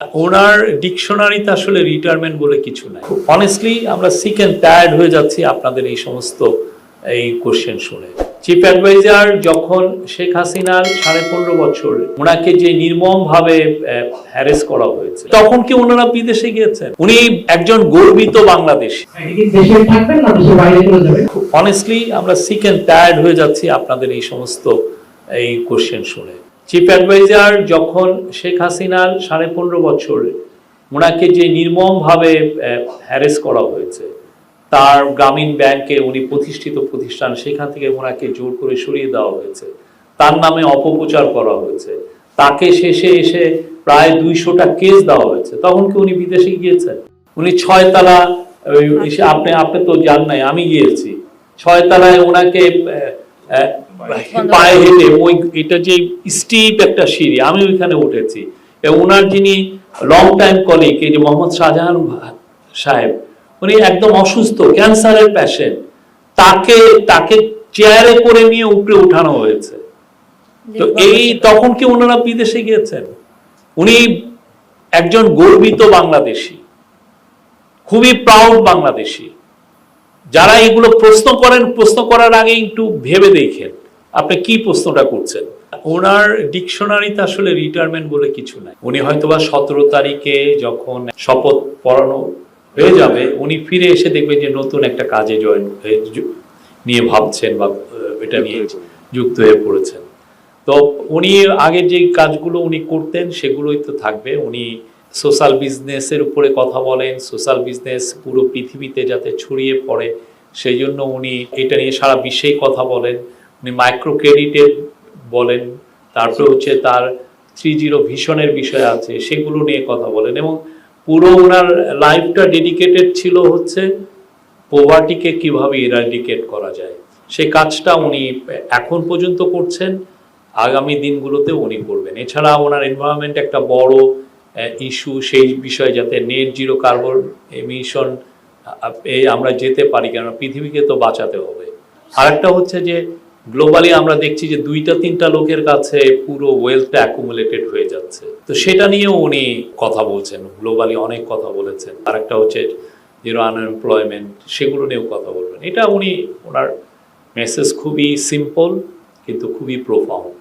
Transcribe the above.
ওনার ডিকশনারিতে আসলে রিটায়ারমেন্ট বলে কিছু নাই। অনেস্টলি আমরা সিক অ্যান্ড টায়ার্ড হয়ে যাচ্ছি আপনাদের এই সমস্ত কোশ্চেন শুনে। চিফ অ্যাডভাইজার যখন শেখ হাসিনার 15.5 বছর ওনাকে যে নির্মম ভাবে হ্যারেস করা হয়েছে, তখন কি ওনারা বিদেশে গিয়েছেন? উনি একজন গর্বিত বাংলাদেশী। অনেস্টলি আমরা সিক অ্যান্ড টায়ার্ড হয়ে যাচ্ছি আপনাদের এই সমস্ত কোশ্চেন শুনে। চিফ অ্যাডভাইজার যখন শেখ হাসিনার 15.5 বছর ওনাকে যে নির্মম ভাবে হ্যারেস করা হয়েছে, তার গ্রামীণ ব্যাংকে উনি প্রতিষ্ঠিত প্রতিষ্ঠান, সেখান থেকে ওনাকে জোর করে সরিয়ে দেওয়া হয়েছে, তার নামে অপপ্রচার করা হয়েছে, তাকে শেষে এসে প্রায় 200টা কেস দেওয়া হয়েছে, তখন কি উনি বিদেশে গিয়েছেন? উনি 6 তলা, আপনি তো জান নাই, আমি গিয়েছি 6 তলায় ওনাকে পায়ে হেঁটে, ওই এটা যে স্টিপ একটা সিঁড়ি, আমি ওইখানে উঠেছি। ওনার যিনি লং টাইম কলিগ, এই যে মোহাম্মদ শাহজাহান সাহেব, উনি একদম অসুস্থ, ক্যান্সারের পেশেন্ট, তাকে চেয়ারে করে নিয়ে উপরে উঠানো হয়েছে। তো তখন কি ওনারা বিদেশে গিয়েছেন? উনি একজন গর্বিত বাংলাদেশী, খুবই প্রাউড বাংলাদেশী। যারা এগুলো প্রশ্ন করেন, প্রশ্ন করার আগে একটু ভেবে দেখেন আপনি কি প্রশ্নটা করছেন। ওনার ডিকশনারিতে আসলে রিটায়ারমেন্ট বলে কিছু নাই। উনি হয়তোবা 17 তারিখে যখন শপথ পড়ানো হয়ে যাবে, উনি ফিরে এসে দেখবেন যে নতুন একটা কাজে জয়েন নিয়ে ভাবছেন বা এটা নিয়ে যুক্ত হয়ে পড়েছেন। তো উনি আগের যে কাজগুলো উনি করতেন সেগুলোই তো থাকবে। উনি সোশ্যাল বিজনেসের উপরে কথা বলেন, সোশ্যাল বিজনেস পুরো পৃথিবীতে যাতে ছড়িয়ে পড়ে সেই জন্য উনি এটা নিয়ে সারা বিশ্বেই কথা বলেন। উনি মাইক্রো ক্রেডিটের বলেন, তারপরে হচ্ছে তার 3.0 ভিশনের বিষয় আছে, সেগুলো নিয়ে কথা বলেন। এবং পুরো ওনার লাইফটা ডেডিকেটেড ছিল হচ্ছে পোভার্টিকে কিভাবে ইরাডিকেট করা যায়, সেই কাজটা উনি এখন পর্যন্ত করছেন, আগামী দিনগুলোতে উনি করবেন। এছাড়া ওনার এনভায়রনমেন্ট একটা বড় ইস্যু, সেই বিষয়ে যাতে নেট জিরো কার্বন এমিশন আমরা যেতে পারি, কেন পৃথিবীকে তো বাঁচাতে হবে। আরেকটা হচ্ছে যে গ্লোবালি আমরা দেখছি যে 2-3টা লোকের কাছে পুরো ওয়েলথটা অ্যাকুমুলেটেড হয়ে যাচ্ছে, তো সেটা নিয়েও উনি কথা বলছেন, গ্লোবালি অনেক কথা বলেছেন। আরেকটা হচ্ছে জিরো আনএমপ্লয়মেন্ট, সেগুলো নিয়েও কথা বলবেন। এটা ওনার মেসেজ খুবই সিম্পল কিন্তু খুবই প্রোফাউন্ড।